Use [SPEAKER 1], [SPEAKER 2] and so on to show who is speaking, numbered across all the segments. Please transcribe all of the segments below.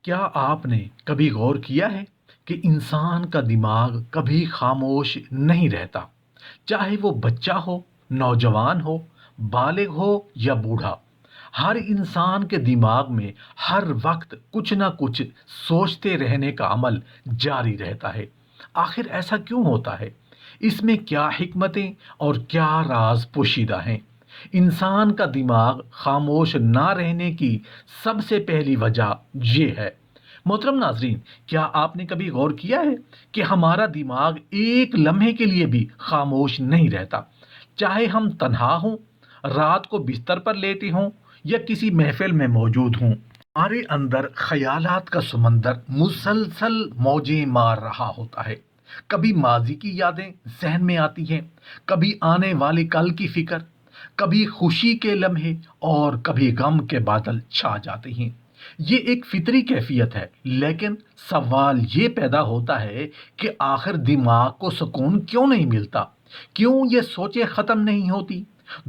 [SPEAKER 1] کیا آپ نے کبھی غور کیا ہے کہ انسان کا دماغ کبھی خاموش نہیں رہتا؟ چاہے وہ بچہ ہو، نوجوان ہو، بالغ ہو یا بوڑھا، ہر انسان کے دماغ میں ہر وقت کچھ نہ کچھ سوچتے رہنے کا عمل جاری رہتا ہے۔ آخر ایسا کیوں ہوتا ہے؟ اس میں کیا حکمتیں اور کیا راز پوشیدہ ہیں؟ انسان کا دماغ خاموش نہ رہنے کی سب سے پہلی وجہ یہ ہے۔ محترم ناظرین، کیا آپ نے کبھی غور کیا ہے کہ ہمارا دماغ ایک لمحے کے لیے بھی خاموش نہیں رہتا؟ چاہے ہم تنہا ہوں، رات کو بستر پر لیٹے ہوں یا کسی محفل میں موجود ہوں، ہمارے اندر خیالات کا سمندر مسلسل موجیں مار رہا ہوتا ہے۔ کبھی ماضی کی یادیں ذہن میں آتی ہیں، کبھی آنے والے کل کی فکر، کبھی خوشی کے لمحے اور کبھی غم کے بادل چھا جاتے ہیں۔ یہ ایک فطری کیفیت ہے، لیکن سوال یہ پیدا ہوتا ہے کہ آخر دماغ کو سکون کیوں نہیں ملتا؟ کیوں یہ سوچیں ختم نہیں ہوتی؟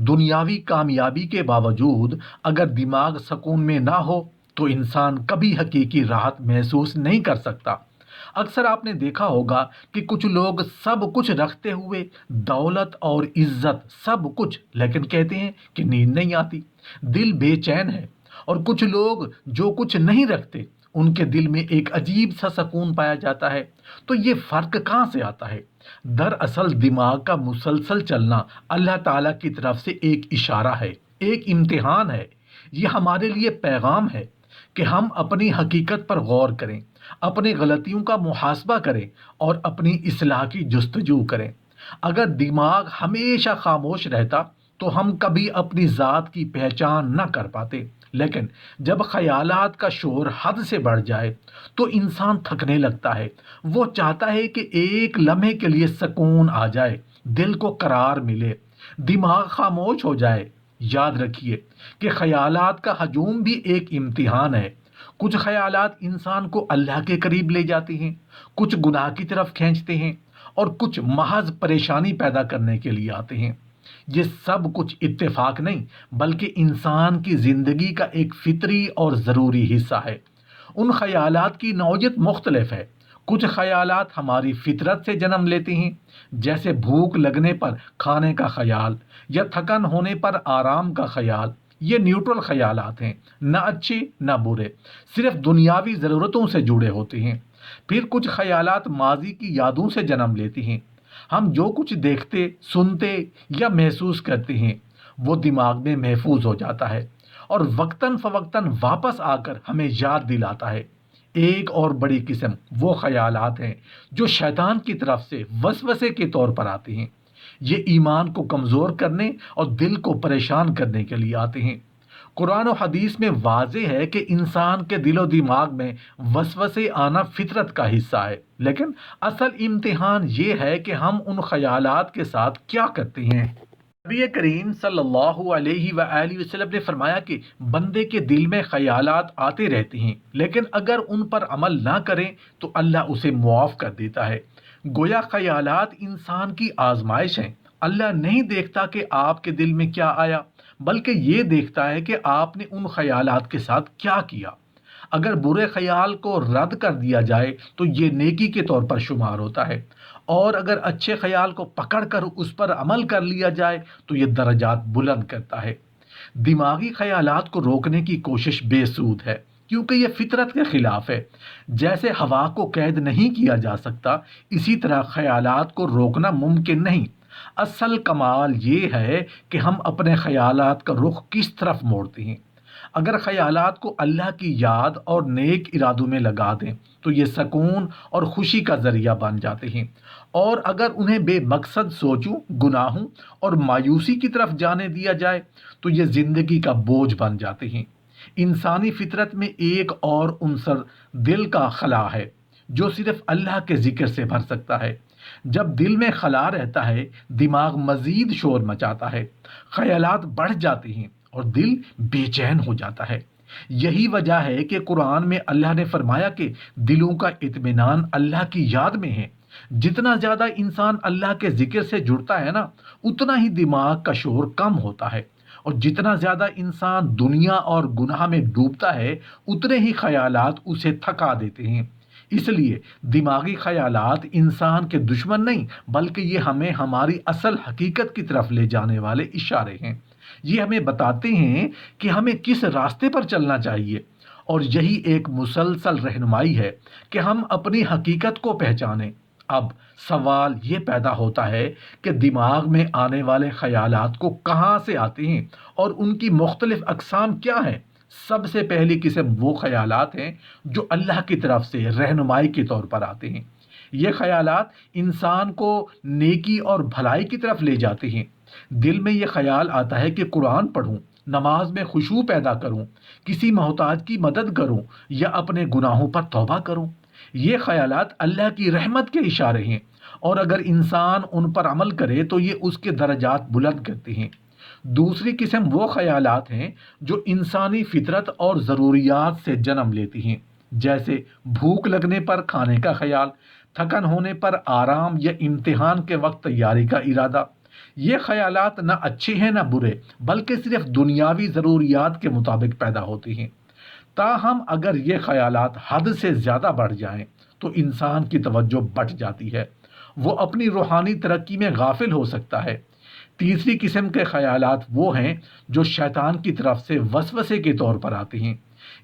[SPEAKER 1] دنیاوی کامیابی کے باوجود اگر دماغ سکون میں نہ ہو تو انسان کبھی حقیقی راحت محسوس نہیں کر سکتا۔ اکثر آپ نے دیکھا ہوگا کہ کچھ لوگ سب کچھ رکھتے ہوئے، دولت اور عزت سب کچھ، لیکن کہتے ہیں کہ نیند نہیں آتی، دل بے چین ہے۔ اور کچھ لوگ جو کچھ نہیں رکھتے، ان کے دل میں ایک عجیب سا سکون پایا جاتا ہے۔ تو یہ فرق کہاں سے آتا ہے؟ دراصل دماغ کا مسلسل چلنا اللہ تعالیٰ کی طرف سے ایک اشارہ ہے، ایک امتحان ہے۔ یہ ہمارے لیے پیغام ہے کہ ہم اپنی حقیقت پر غور کریں، اپنی غلطیوں کا محاسبہ کریں اور اپنی اصلاح کی جستجو کریں۔ اگر دماغ ہمیشہ خاموش رہتا تو ہم کبھی اپنی ذات کی پہچان نہ کر پاتے، لیکن جب خیالات کا شور حد سے بڑھ جائے تو انسان تھکنے لگتا ہے۔ وہ چاہتا ہے کہ ایک لمحے کے لیے سکون آ جائے، دل کو قرار ملے، دماغ خاموش ہو جائے۔ یاد رکھیے کہ خیالات کا ہجوم بھی ایک امتحان ہے۔ کچھ خیالات انسان کو اللہ کے قریب لے جاتے ہیں، کچھ گناہ کی طرف کھینچتے ہیں اور کچھ محض پریشانی پیدا کرنے کے لیے آتے ہیں۔ یہ سب کچھ اتفاق نہیں، بلکہ انسان کی زندگی کا ایک فطری اور ضروری حصہ ہے۔ ان خیالات کی نوعیت مختلف ہے۔ کچھ خیالات ہماری فطرت سے جنم لیتے ہیں، جیسے بھوک لگنے پر کھانے کا خیال یا تھکن ہونے پر آرام کا خیال۔ یہ نیوٹرل خیالات ہیں، نہ اچھے نہ برے، صرف دنیاوی ضرورتوں سے جڑے ہوتے ہیں۔ پھر کچھ خیالات ماضی کی یادوں سے جنم لیتے ہیں۔ ہم جو کچھ دیکھتے، سنتے یا محسوس کرتے ہیں وہ دماغ میں محفوظ ہو جاتا ہے اور وقتاً فوقتاً واپس آ کر ہمیں یاد دلاتا ہے۔ ایک اور بڑی قسم وہ خیالات ہیں جو شیطان کی طرف سے وسوسے کے طور پر آتے ہیں۔ یہ ایمان کو کمزور کرنے اور دل کو پریشان کرنے کے لیے آتے ہیں۔ قرآن و حدیث میں واضح ہے کہ انسان کے دل و دماغ میں وسوسے آنا فطرت کا حصہ ہے، لیکن اصل امتحان یہ ہے کہ ہم ان خیالات کے ساتھ کیا کرتے ہیں۔ نبی کریم صلی اللہ علیہ وآلہ وسلم نے فرمایا کہ بندے کے دل میں خیالات آتے رہتے ہیں، لیکن اگر ان پر عمل نہ کریں تو اللہ اسے معاف کر دیتا ہے۔ گویا خیالات انسان کی آزمائش ہیں۔ اللہ نہیں دیکھتا کہ آپ کے دل میں کیا آیا، بلکہ یہ دیکھتا ہے کہ آپ نے ان خیالات کے ساتھ کیا کیا۔ اگر برے خیال کو رد کر دیا جائے تو یہ نیکی کے طور پر شمار ہوتا ہے، اور اگر اچھے خیال کو پکڑ کر اس پر عمل کر لیا جائے تو یہ درجات بلند کرتا ہے۔ دماغی خیالات کو روکنے کی کوشش بے سود ہے، کیونکہ یہ فطرت کے خلاف ہے۔ جیسے ہوا کو قید نہیں کیا جا سکتا، اسی طرح خیالات کو روکنا ممکن نہیں۔ اصل کمال یہ ہے کہ ہم اپنے خیالات کا رخ کس طرف موڑتے ہیں۔ اگر خیالات کو اللہ کی یاد اور نیک ارادوں میں لگا دیں تو یہ سکون اور خوشی کا ذریعہ بن جاتے ہیں، اور اگر انہیں بے مقصد سوچوں، گناہوں اور مایوسی کی طرف جانے دیا جائے تو یہ زندگی کا بوجھ بن جاتے ہیں۔ انسانی فطرت میں ایک اور عنصر دل کا خلا ہے، جو صرف اللہ کے ذکر سے بھر سکتا ہے۔ جب دل میں خلا رہتا ہے، دماغ مزید شور مچاتا ہے، خیالات بڑھ جاتے ہیں اور دل بے چین ہو جاتا ہے۔ یہی وجہ ہے کہ قرآن میں اللہ نے فرمایا کہ دلوں کا اطمینان اللہ کی یاد میں ہے۔ جتنا زیادہ انسان اللہ کے ذکر سے جڑتا ہے نا، اتنا ہی دماغ کا شور کم ہوتا ہے اور جتنا زیادہ انسان دنیا اور گناہ میں ڈوبتا ہے اتنے ہی خیالات اسے تھکا دیتے ہیں۔ اس لیے دماغی خیالات انسان کے دشمن نہیں، بلکہ یہ ہمیں ہماری اصل حقیقت کی طرف لے جانے والے اشارے ہیں۔ یہ ہمیں بتاتے ہیں کہ ہمیں کس راستے پر چلنا چاہیے، اور یہی ایک مسلسل رہنمائی ہے کہ ہم اپنی حقیقت کو پہچانیں۔ اب سوال یہ پیدا ہوتا ہے کہ دماغ میں آنے والے خیالات کو کہاں سے آتے ہیں اور ان کی مختلف اقسام کیا ہیں؟ سب سے پہلی قسم وہ خیالات ہیں جو اللہ کی طرف سے رہنمائی کے طور پر آتے ہیں۔ یہ خیالات انسان کو نیکی اور بھلائی کی طرف لے جاتے ہیں۔ دل میں یہ خیال آتا ہے کہ قرآن پڑھوں، نماز میں خشوع پیدا کروں، کسی محتاج کی مدد کروں یا اپنے گناہوں پر توبہ کروں۔ یہ خیالات اللہ کی رحمت کے اشارے ہیں، اور اگر انسان ان پر عمل کرے تو یہ اس کے درجات بلند کرتے ہیں۔ دوسری قسم وہ خیالات ہیں جو انسانی فطرت اور ضروریات سے جنم لیتی ہیں، جیسے بھوک لگنے پر کھانے کا خیال، تھکن ہونے پر آرام یا امتحان کے وقت تیاری کا ارادہ۔ یہ خیالات نہ اچھے ہیں نہ برے، بلکہ صرف دنیاوی ضروریات کے مطابق پیدا ہوتے ہیں۔ تاہم اگر یہ خیالات حد سے زیادہ بڑھ جائیں تو انسان کی توجہ بٹ جاتی ہے، وہ اپنی روحانی ترقی میں غافل ہو سکتا ہے۔ تیسری قسم کے خیالات وہ ہیں جو شیطان کی طرف سے وسوسے کے طور پر آتے ہیں۔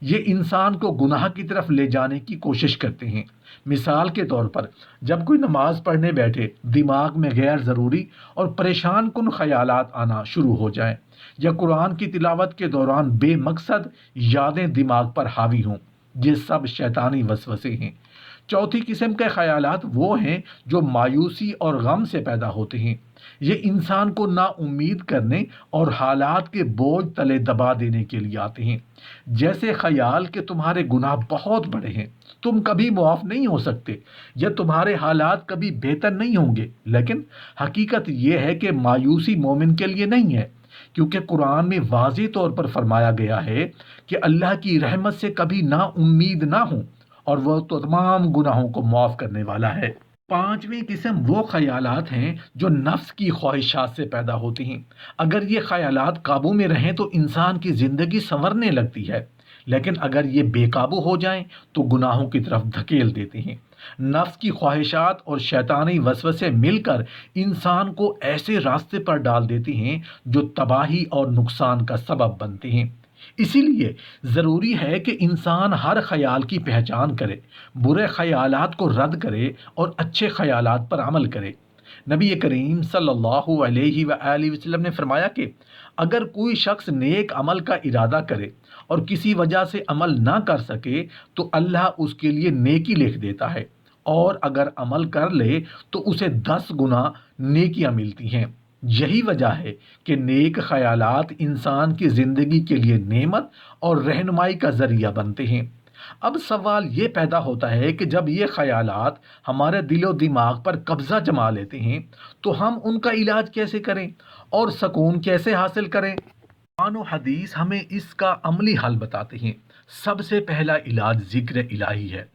[SPEAKER 1] یہ انسان کو گناہ کی طرف لے جانے کی کوشش کرتے ہیں۔ مثال کے طور پر، جب کوئی نماز پڑھنے بیٹھے، دماغ میں غیر ضروری اور پریشان کن خیالات آنا شروع ہو جائیں، یا قرآن کی تلاوت کے دوران بے مقصد یادیں دماغ پر حاوی ہوں، یہ سب شیطانی وسوسے ہیں۔ چوتھی قسم کے خیالات وہ ہیں جو مایوسی اور غم سے پیدا ہوتے ہیں۔ یہ انسان کو نا امید کرنے اور حالات کے بوجھ تلے دبا دینے کے لیے آتے ہیں، جیسے خیال کہ تمہارے گناہ بہت بڑے ہیں، تم کبھی معاف نہیں ہو سکتے، یا تمہارے حالات کبھی بہتر نہیں ہوں گے۔ لیکن حقیقت یہ ہے کہ مایوسی مومن کے لیے نہیں ہے، کیونکہ قرآن میں واضح طور پر فرمایا گیا ہے کہ اللہ کی رحمت سے کبھی نا امید نہ ہوں، اور وہ تو تمام گناہوں کو معاف کرنے والا ہے۔ پانچویں قسم وہ خیالات ہیں جو نفس کی خواہشات سے پیدا ہوتی ہیں۔ اگر یہ خیالات قابو میں رہیں تو انسان کی زندگی سنورنے لگتی ہے، لیکن اگر یہ بے قابو ہو جائیں تو گناہوں کی طرف دھکیل دیتے ہیں۔ نفس کی خواہشات اور شیطانی وسوسے مل کر انسان کو ایسے راستے پر ڈال دیتے ہیں جو تباہی اور نقصان کا سبب بنتے ہیں۔ اسی لیے ضروری ہے کہ انسان ہر خیال کی پہچان کرے، برے خیالات کو رد کرے اور اچھے خیالات پر عمل کرے۔ نبی کریم صلی اللہ علیہ وآلہ وسلم نے فرمایا کہ اگر کوئی شخص نیک عمل کا ارادہ کرے اور کسی وجہ سے عمل نہ کر سکے تو اللہ اس کے لیے نیکی لکھ دیتا ہے، اور اگر عمل کر لے تو اسے 10 گنا نیکیاں ملتی ہیں۔ یہی وجہ ہے کہ نیک خیالات انسان کی زندگی کے لیے نعمت اور رہنمائی کا ذریعہ بنتے ہیں۔ اب سوال یہ پیدا ہوتا ہے کہ جب یہ خیالات ہمارے دل و دماغ پر قبضہ جما لیتے ہیں تو ہم ان کا علاج کیسے کریں اور سکون کیسے حاصل کریں؟ قرآن و حدیث ہمیں اس کا عملی حل بتاتے ہیں۔ سب سے پہلا علاج ذکر الہی ہے۔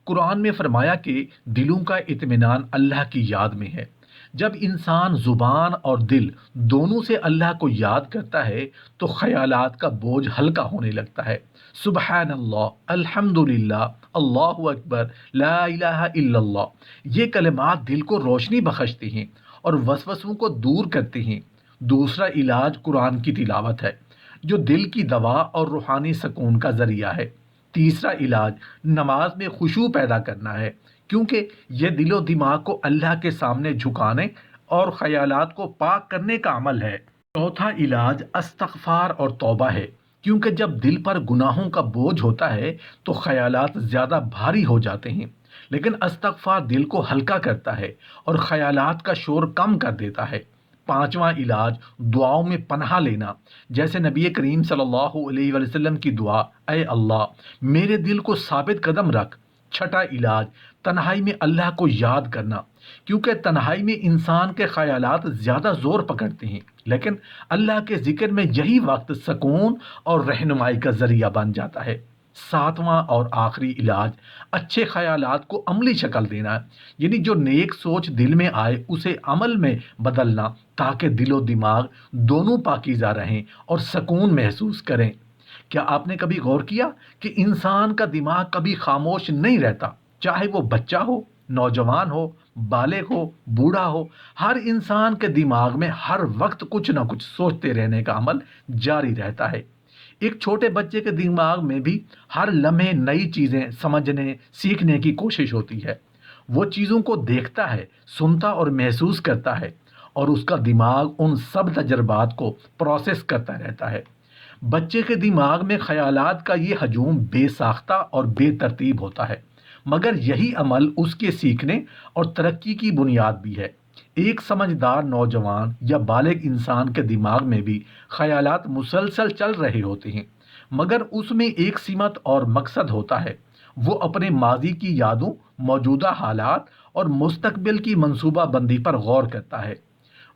[SPEAKER 1] قرآن میں فرمایا کہ دلوں کا اطمینان اللہ کی یاد میں ہے۔ جب انسان زبان اور دل دونوں سے اللہ کو یاد کرتا ہے تو خیالات کا بوجھ ہلکا ہونے لگتا ہے۔ سبحان اللہ، الحمدللہ، اللہ اکبر، لا الہ الا اللہ، یہ کلمات دل کو روشنی بخشتے ہیں اور وسوسوں کو دور کرتے ہیں۔ دوسرا علاج قرآن کی تلاوت ہے، جو دل کی دوا اور روحانی سکون کا ذریعہ ہے۔ تیسرا علاج نماز میں خشوع پیدا کرنا ہے، کیونکہ یہ دل و دماغ کو اللہ کے سامنے جھکانے اور خیالات کو پاک کرنے کا عمل ہے۔ چوتھا علاج استغفار اور توبہ ہے، کیونکہ جب دل پر گناہوں کا بوجھ ہوتا ہے تو خیالات زیادہ بھاری ہو جاتے ہیں، لیکن استغفار دل کو ہلکا کرتا ہے اور خیالات کا شور کم کر دیتا ہے۔ پانچواں علاج دعاؤں میں پناہ لینا، جیسے نبی کریم صلی اللہ علیہ وسلم کی دعا، اے اللہ میرے دل کو ثابت قدم رکھ۔ چھٹا علاج تنہائی میں اللہ کو یاد کرنا، کیونکہ تنہائی میں انسان کے خیالات زیادہ زور پکڑتے ہیں، لیکن اللہ کے ذکر میں یہی وقت سکون اور رہنمائی کا ذریعہ بن جاتا ہے۔ ساتواں اور آخری علاج اچھے خیالات کو عملی شکل دینا ہے، یعنی جو نیک سوچ دل میں آئے اسے عمل میں بدلنا، تاکہ دل و دماغ دونوں پاکیزہ رہیں اور سکون محسوس کریں۔ کیا آپ نے کبھی غور کیا کہ انسان کا دماغ کبھی خاموش نہیں رہتا؟ چاہے وہ بچہ ہو، نوجوان ہو، بالغ ہو، بوڑھا ہو، ہر انسان کے دماغ میں ہر وقت کچھ نہ کچھ سوچتے رہنے کا عمل جاری رہتا ہے۔ ایک چھوٹے بچے کے دماغ میں بھی ہر لمحے نئی چیزیں سمجھنے، سیکھنے کی کوشش ہوتی ہے۔ وہ چیزوں کو دیکھتا ہے، سنتا اور محسوس کرتا ہے، اور اس کا دماغ ان سب تجربات کو پروسیس کرتا رہتا ہے۔ بچے کے دماغ میں خیالات کا یہ ہجوم بے ساختہ اور بے ترتیب ہوتا ہے، مگر یہی عمل اس کے سیکھنے اور ترقی کی بنیاد بھی ہے۔ ایک سمجھدار نوجوان یا بالغ انسان کے دماغ میں بھی خیالات مسلسل چل رہے ہوتے ہیں، مگر اس میں ایک سمت اور مقصد ہوتا ہے۔ وہ اپنے ماضی کی یادوں، موجودہ حالات اور مستقبل کی منصوبہ بندی پر غور کرتا ہے۔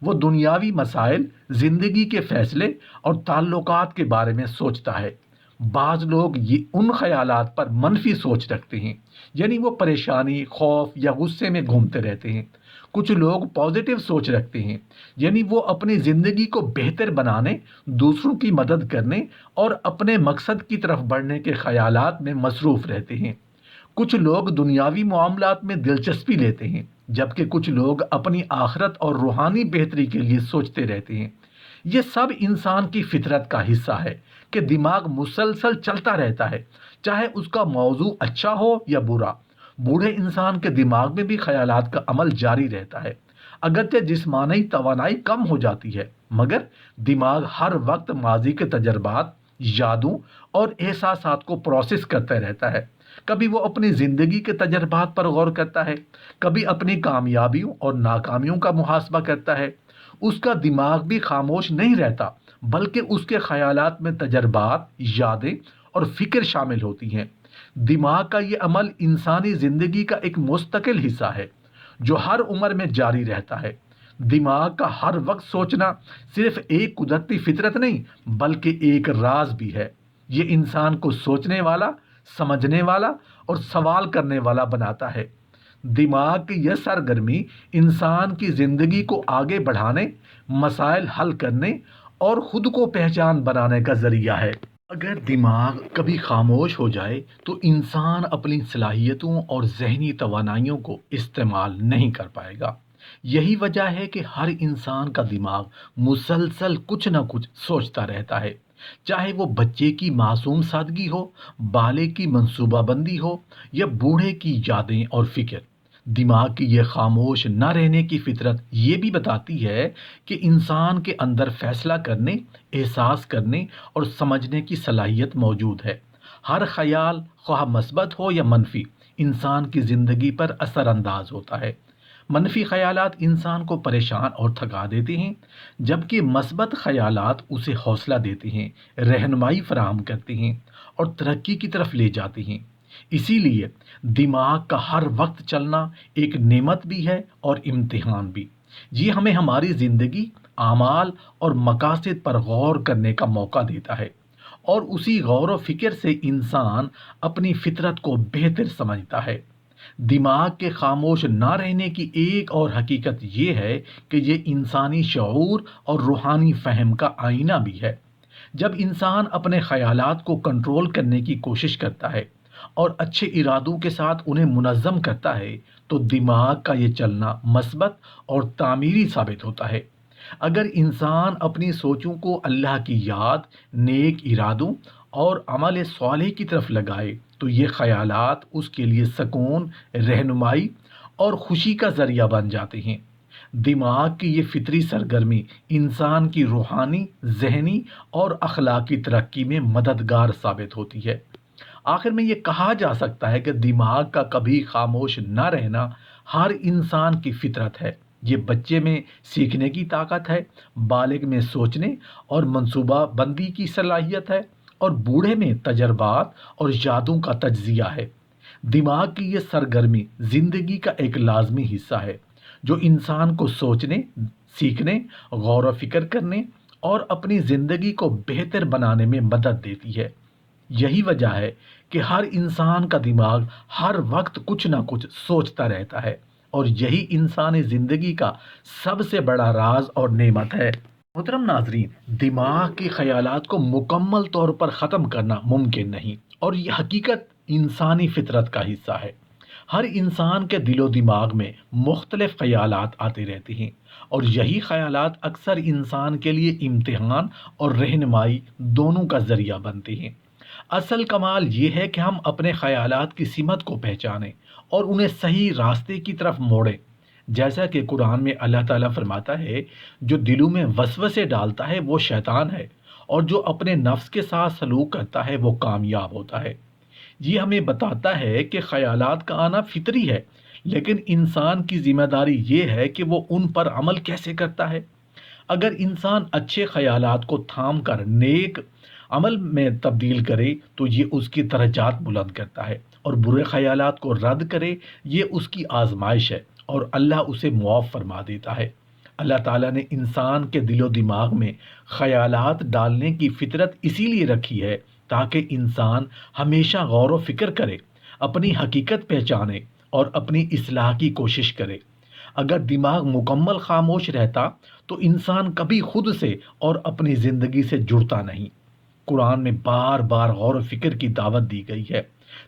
[SPEAKER 1] وہ دنیاوی مسائل، زندگی کے فیصلے اور تعلقات کے بارے میں سوچتا ہے۔ بعض لوگ یہ ان خیالات پر منفی سوچ رکھتے ہیں، یعنی وہ پریشانی، خوف یا غصے میں گھومتے رہتے ہیں۔ کچھ لوگ پازیٹیو سوچ رکھتے ہیں، یعنی وہ اپنی زندگی کو بہتر بنانے، دوسروں کی مدد کرنے اور اپنے مقصد کی طرف بڑھنے کے خیالات میں مصروف رہتے ہیں۔ کچھ لوگ دنیاوی معاملات میں دلچسپی لیتے ہیں، جبکہ کچھ لوگ اپنی آخرت اور روحانی بہتری کے لیے سوچتے رہتے ہیں۔ یہ سب انسان کی فطرت کا حصہ ہے کہ دماغ مسلسل چلتا رہتا ہے، چاہے اس کا موضوع اچھا ہو یا برا۔ بوڑھے انسان کے دماغ میں بھی خیالات کا عمل جاری رہتا ہے، اگرچہ جسمانی توانائی کم ہو جاتی ہے، مگر دماغ ہر وقت ماضی کے تجربات، یادوں اور احساسات کو پروسیس کرتا رہتا ہے۔ کبھی وہ اپنی زندگی کے تجربات پر غور کرتا ہے، کبھی اپنی کامیابیوں اور ناکامیوں کا محاسبہ کرتا ہے۔ اس کا دماغ بھی خاموش نہیں رہتا، بلکہ اس کے خیالات میں تجربات، یادیں اور فکر شامل ہوتی ہیں۔ دماغ کا یہ عمل انسانی زندگی کا ایک مستقل حصہ ہے، جو ہر عمر میں جاری رہتا ہے۔ دماغ کا ہر وقت سوچنا صرف ایک قدرتی فطرت نہیں، بلکہ ایک راز بھی ہے۔ یہ انسان کو سوچنے والا، سمجھنے والا اور سوال کرنے والا بناتا ہے۔ دماغ کی یہ سرگرمی انسان کی زندگی کو آگے بڑھانے، مسائل حل کرنے اور خود کو پہچان بنانے کا ذریعہ ہے۔ اگر دماغ کبھی خاموش ہو جائے تو انسان اپنی صلاحیتوں اور ذہنی توانائیوں کو استعمال نہیں کر پائے گا۔ یہی وجہ ہے کہ ہر انسان کا دماغ مسلسل کچھ نہ کچھ سوچتا رہتا ہے، چاہے وہ بچے کی معصوم سادگی ہو، بالغ کی منصوبہ بندی ہو یا بوڑھے کی یادیں اور فکر۔ دماغ کی یہ خاموش نہ رہنے کی فطرت یہ بھی بتاتی ہے کہ انسان کے اندر فیصلہ کرنے، احساس کرنے اور سمجھنے کی صلاحیت موجود ہے۔ ہر خیال، خواہ مثبت ہو یا منفی، انسان کی زندگی پر اثر انداز ہوتا ہے۔ منفی خیالات انسان کو پریشان اور تھکا دیتے ہیں، جبکہ مثبت خیالات اسے حوصلہ دیتے ہیں، رہنمائی فراہم کرتے ہیں اور ترقی کی طرف لے جاتے ہیں۔ اسی لیے دماغ کا ہر وقت چلنا ایک نعمت بھی ہے اور امتحان بھی۔ یہ ہمیں ہماری زندگی، اعمال اور مقاصد پر غور کرنے کا موقع دیتا ہے، اور اسی غور و فکر سے انسان اپنی فطرت کو بہتر سمجھتا ہے۔ دماغ کے خاموش نہ رہنے کی ایک اور حقیقت یہ ہے کہ یہ انسانی شعور اور روحانی فہم کا آئینہ بھی ہے۔ جب انسان اپنے خیالات کو کنٹرول کرنے کی کوشش کرتا ہے اور اچھے ارادوں کے ساتھ انہیں منظم کرتا ہے، تو دماغ کا یہ چلنا مثبت اور تعمیری ثابت ہوتا ہے۔ اگر انسان اپنی سوچوں کو اللہ کی یاد، نیک ارادوں اور عمل صالح کی طرف لگائے تو یہ خیالات اس کے لیے سکون، رہنمائی اور خوشی کا ذریعہ بن جاتے ہیں۔ دماغ کی یہ فطری سرگرمی انسان کی روحانی، ذہنی اور اخلاقی ترقی میں مددگار ثابت ہوتی ہے۔ آخر میں یہ کہا جا سکتا ہے کہ دماغ کا کبھی خاموش نہ رہنا ہر انسان کی فطرت ہے۔ یہ بچے میں سیکھنے کی طاقت ہے، بالغ میں سوچنے اور منصوبہ بندی کی صلاحیت ہے، اور بوڑھے میں تجربات اور یادوں کا تجزیہ ہے۔ دماغ کی یہ سرگرمی زندگی کا ایک لازمی حصہ ہے، جو انسان کو سوچنے، سیکھنے، غور و فکر کرنے اور اپنی زندگی کو بہتر بنانے میں مدد دیتی ہے۔ یہی وجہ ہے کہ ہر انسان کا دماغ ہر وقت کچھ نہ کچھ سوچتا رہتا ہے، اور یہی انسانی زندگی کا سب سے بڑا راز اور نعمت ہے۔ محترم ناظرین، دماغ کے خیالات کو مکمل طور پر ختم کرنا ممکن نہیں، اور یہ حقیقت انسانی فطرت کا حصہ ہے۔ ہر انسان کے دل و دماغ میں مختلف خیالات آتے رہتے ہیں، اور یہی خیالات اکثر انسان کے لیے امتحان اور رہنمائی دونوں کا ذریعہ بنتے ہیں۔ اصل کمال یہ ہے کہ ہم اپنے خیالات کی سمت کو پہچانیں اور انہیں صحیح راستے کی طرف موڑیں۔ جیسا کہ قرآن میں اللہ تعالیٰ فرماتا ہے، جو دلوں میں وسوسے ڈالتا ہے وہ شیطان ہے، اور جو اپنے نفس کے ساتھ سلوک کرتا ہے وہ کامیاب ہوتا ہے۔ یہ ہمیں بتاتا ہے کہ خیالات کا آنا فطری ہے، لیکن انسان کی ذمہ داری یہ ہے کہ وہ ان پر عمل کیسے کرتا ہے۔ اگر انسان اچھے خیالات کو تھام کر نیک عمل میں تبدیل کرے تو یہ اس کی درجات بلند کرتا ہے، اور برے خیالات کو رد کرے یہ اس کی آزمائش ہے، اور اللہ اسے معاف فرما دیتا ہے۔ اللہ تعالیٰ نے انسان کے دل و دماغ میں خیالات ڈالنے کی فطرت اسی لیے رکھی ہے تاکہ انسان ہمیشہ غور و فکر کرے، اپنی حقیقت پہچانے اور اپنی اصلاح کی کوشش کرے۔ اگر دماغ مکمل خاموش رہتا تو انسان کبھی خود سے اور اپنی زندگی سے جڑتا نہیں۔ قرآن میں بار بار غور و فکر کی دعوت دی گئی ہے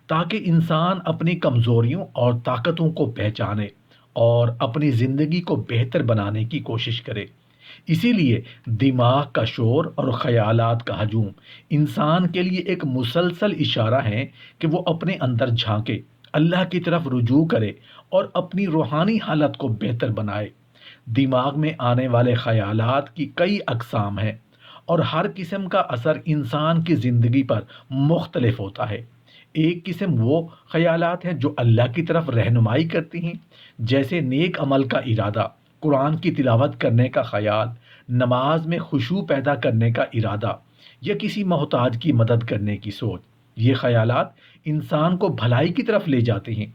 [SPEAKER 1] تاکہ انسان اپنی کمزوریوں اور طاقتوں کو پہچانے اور اپنی زندگی کو بہتر بنانے کی کوشش کرے۔ اسی لیے دماغ کا شور اور خیالات کا ہجوم انسان کے لیے ایک مسلسل اشارہ ہے کہ وہ اپنے اندر جھانکے، اللہ کی طرف رجوع کرے اور اپنی روحانی حالت کو بہتر بنائے۔ دماغ میں آنے والے خیالات کی کئی اقسام ہیں، اور ہر قسم کا اثر انسان کی زندگی پر مختلف ہوتا ہے۔ ایک قسم وہ خیالات ہیں جو اللہ کی طرف رہنمائی کرتی ہیں، جیسے نیک عمل کا ارادہ، قرآن کی تلاوت کرنے کا خیال، نماز میں خشوع پیدا کرنے کا ارادہ، یا کسی محتاج کی مدد کرنے کی سوچ۔ یہ خیالات انسان کو بھلائی کی طرف لے جاتے ہیں،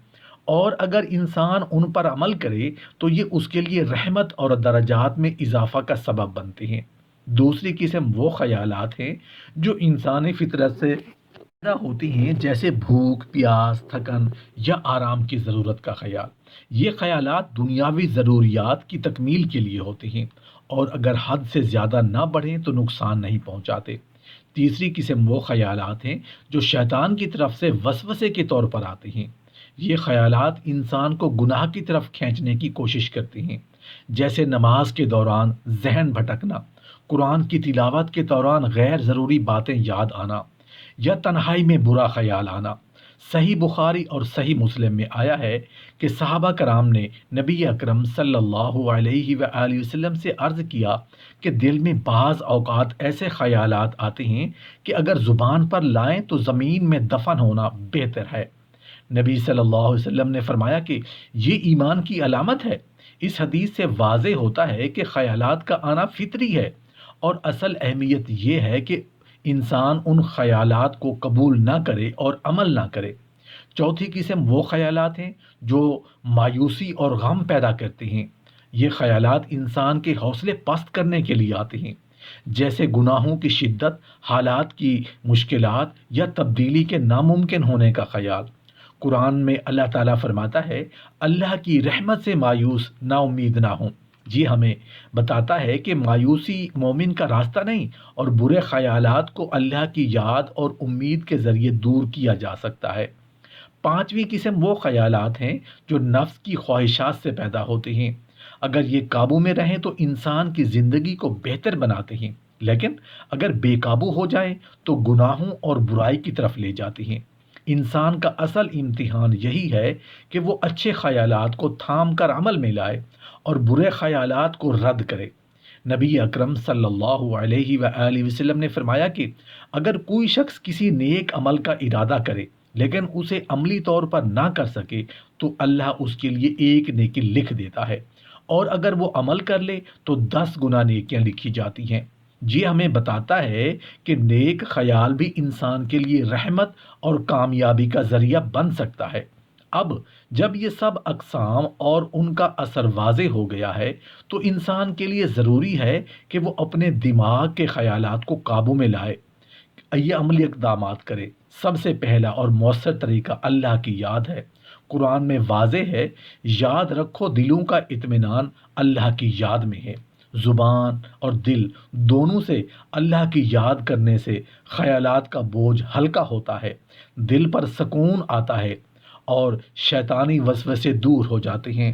[SPEAKER 1] اور اگر انسان ان پر عمل کرے تو یہ اس کے لیے رحمت اور درجات میں اضافہ کا سبب بنتے ہیں۔ دوسری قسم وہ خیالات ہیں جو انسانی فطرت سے پیدا ہوتی ہیں، جیسے بھوک، پیاس، تھکن یا آرام کی ضرورت کا خیال۔ یہ خیالات دنیاوی ضروریات کی تکمیل کے لیے ہوتے ہیں، اور اگر حد سے زیادہ نہ بڑھیں تو نقصان نہیں پہنچاتے۔ تیسری قسم وہ خیالات ہیں جو شیطان کی طرف سے وسوسے کے طور پر آتے ہیں۔ یہ خیالات انسان کو گناہ کی طرف کھینچنے کی کوشش کرتے ہیں، جیسے نماز کے دوران ذہن بھٹکنا، قرآن کی تلاوت کے دوران غیر ضروری باتیں یاد آنا، یا تنہائی میں برا خیال آنا۔ صحیح بخاری اور صحیح مسلم میں آیا ہے کہ صحابہ کرام نے نبی اکرم صلی اللہ علیہ وآلہ وسلم سے عرض کیا کہ دل میں بعض اوقات ایسے خیالات آتے ہیں کہ اگر زبان پر لائیں تو زمین میں دفن ہونا بہتر ہے۔ نبی صلی اللہ علیہ وسلم نے فرمایا کہ یہ ایمان کی علامت ہے۔ اس حدیث سے واضح ہوتا ہے کہ خیالات کا آنا فطری ہے، اور اصل اہمیت یہ ہے کہ انسان ان خیالات کو قبول نہ کرے اور عمل نہ کرے۔ چوتھی قسم وہ خیالات ہیں جو مایوسی اور غم پیدا کرتے ہیں۔ یہ خیالات انسان کے حوصلے پست کرنے کے لیے آتے ہیں، جیسے گناہوں کی شدت، حالات کی مشکلات یا تبدیلی کے ناممکن ہونے کا خیال۔ قرآن میں اللہ تعالیٰ فرماتا ہے، اللہ کی رحمت سے مایوس نا امید نہ ہوں۔ یہ ہمیں بتاتا ہے کہ مایوسی مومن کا راستہ نہیں، اور برے خیالات کو اللہ کی یاد اور امید کے ذریعے دور کیا جا سکتا ہے۔ پانچویں قسم وہ خیالات ہیں جو نفس کی خواہشات سے پیدا ہوتے ہیں۔ اگر یہ قابو میں رہیں تو انسان کی زندگی کو بہتر بناتے ہیں، لیکن اگر بے قابو ہو جائیں تو گناہوں اور برائی کی طرف لے جاتے ہیں۔ انسان کا اصل امتحان یہی ہے کہ وہ اچھے خیالات کو تھام کر عمل میں لائے اور برے خیالات کو رد کرے۔ نبی اکرم صلی اللہ علیہ وآلہ وسلم نے فرمایا کہ اگر کوئی شخص کسی نیک عمل کا ارادہ کرے لیکن اسے عملی طور پر نہ کر سکے تو اللہ اس کے لیے ایک نیکی لکھ دیتا ہے، اور اگر وہ عمل کر لے تو 10 گنا نیکیاں لکھی جاتی ہیں۔ یہ ہمیں بتاتا ہے کہ نیک خیال بھی انسان کے لیے رحمت اور کامیابی کا ذریعہ بن سکتا ہے۔ اب جب یہ سب اقسام اور ان کا اثر واضح ہو گیا ہے تو انسان کے لیے ضروری ہے کہ وہ اپنے دماغ کے خیالات کو قابو میں لائے۔ آئیے عملی اقدامات کریں۔ سب سے پہلا اور مؤثر طریقہ اللہ کی یاد ہے۔ قرآن میں واضح ہے، یاد رکھو دلوں کا اطمینان اللہ کی یاد میں ہے۔ زبان اور دل دونوں سے اللہ کی یاد کرنے سے خیالات کا بوجھ ہلکا ہوتا ہے، دل پر سکون آتا ہے اور شیطانی وسوسے دور ہو جاتے ہیں۔